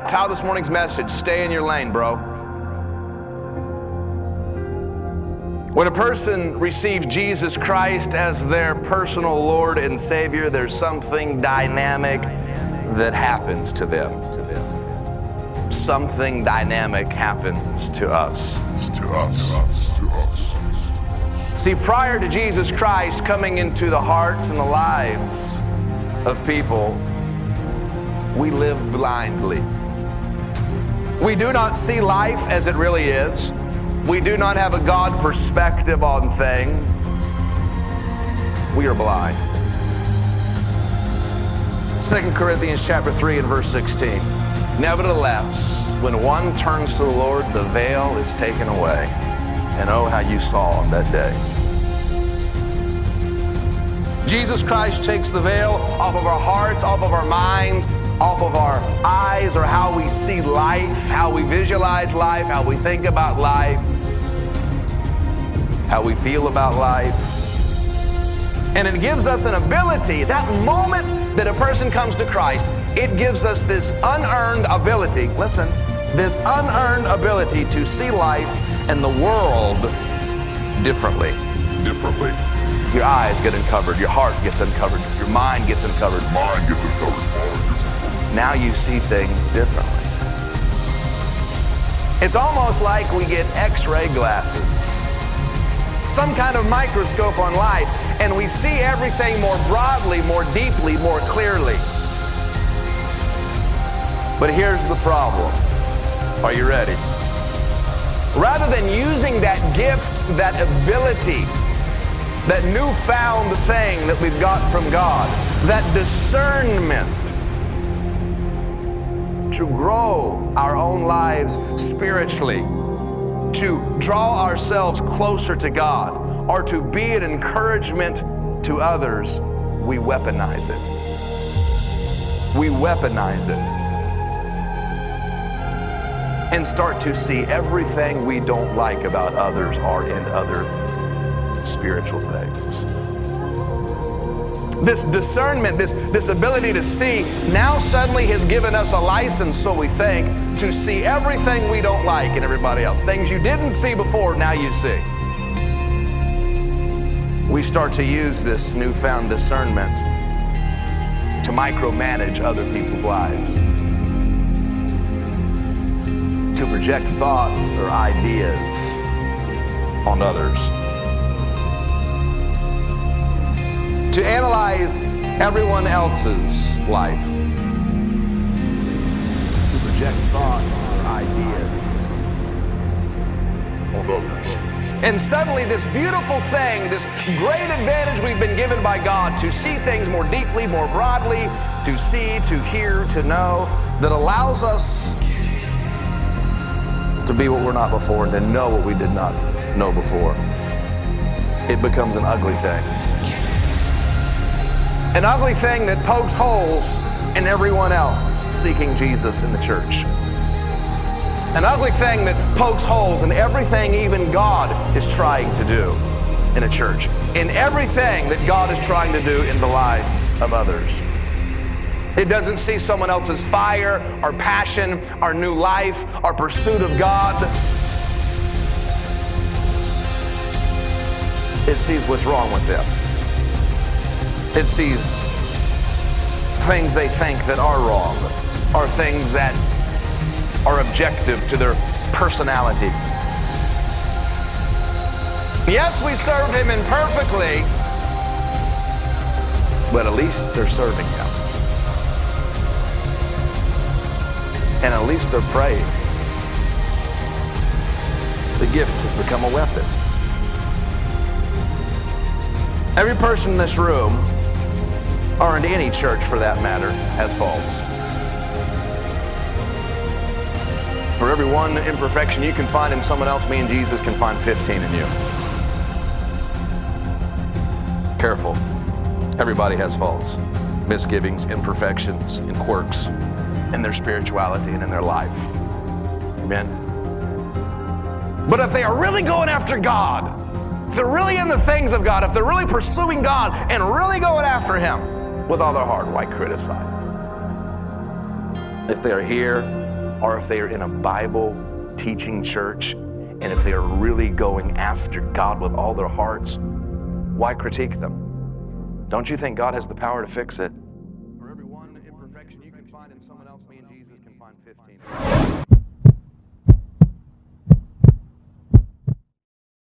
Title this morning's message, Stay in Your Lane, Bro. When a person receives Jesus Christ as their personal Lord and Savior, there's something dynamic that happens to them. Something dynamic happens to us. See, prior to Jesus Christ coming into the hearts and the lives of people, we live blindly. We do not see life as it really is. We do not have a God perspective on things. We are blind. 2 Corinthians chapter 3 and verse 16. Nevertheless, when one turns to the Lord, the veil is taken away. And oh, how you saw on that day. Jesus Christ takes the veil off of our hearts, off of our minds, off of our eyes, or how we see life, how we visualize life, how we think about life, how we feel about life. And it gives us an ability, that moment that a person comes to Christ, it gives us this unearned ability, listen, this unearned ability to see life and the world differently. Your eyes get uncovered, your heart gets uncovered, your mind gets uncovered. Now you see things differently. It's almost like we get X-ray glasses, some kind of microscope on life, and we see everything more broadly, more deeply, more clearly. But here's the problem. Are you ready? Rather than using that gift, that ability, that newfound thing that we've got from God, that discernment to grow our own lives spiritually, to draw ourselves closer to God, or to be an encouragement to others, we weaponize it. We weaponize it. And start to see everything we don't like about others or in other spiritual things. This discernment, this ability to see, now suddenly has given us a license, so we think, to see everything we don't like in everybody else. Things you didn't see before, now you see. We start to use this newfound discernment to micromanage other people's lives, to project thoughts or ideas on others, to analyze everyone else's life, to project thoughts or ideas on others. And suddenly this beautiful thing, this great advantage we've been given by God to see things more deeply, more broadly, to see, to hear, to know, that allows us to be what we're not before and to know what we did not know before. It becomes an ugly thing. An ugly thing that pokes holes in everyone else seeking Jesus in the church. An ugly thing that pokes holes in everything even God is trying to do in a church. In everything that God is trying to do in the lives of others. It doesn't see someone else's fire, our passion, our new life, our pursuit of God. It sees what's wrong with them. It sees things they think that are wrong, or things that are objective to their personality. Yes, we serve Him imperfectly, but at least they're serving Him. And at least they're praying. The gift has become a weapon. Every person in this room, or in any church for that matter, has faults. For every one imperfection you can find in someone else, me and Jesus can find 15 in you. Careful. Everybody has faults, misgivings, imperfections, and quirks in their spirituality and in their life. Amen? But if they are really going after God, if they're really in the things of God, if they're really pursuing God and really going after Him with all their heart, why criticize them? If they're here or if they are in a Bible teaching church, and if they are really going after God with all their hearts, why critique them? Don't you think God has the power to fix it? For every one imperfection you can find in someone else, me and Jesus can find 15.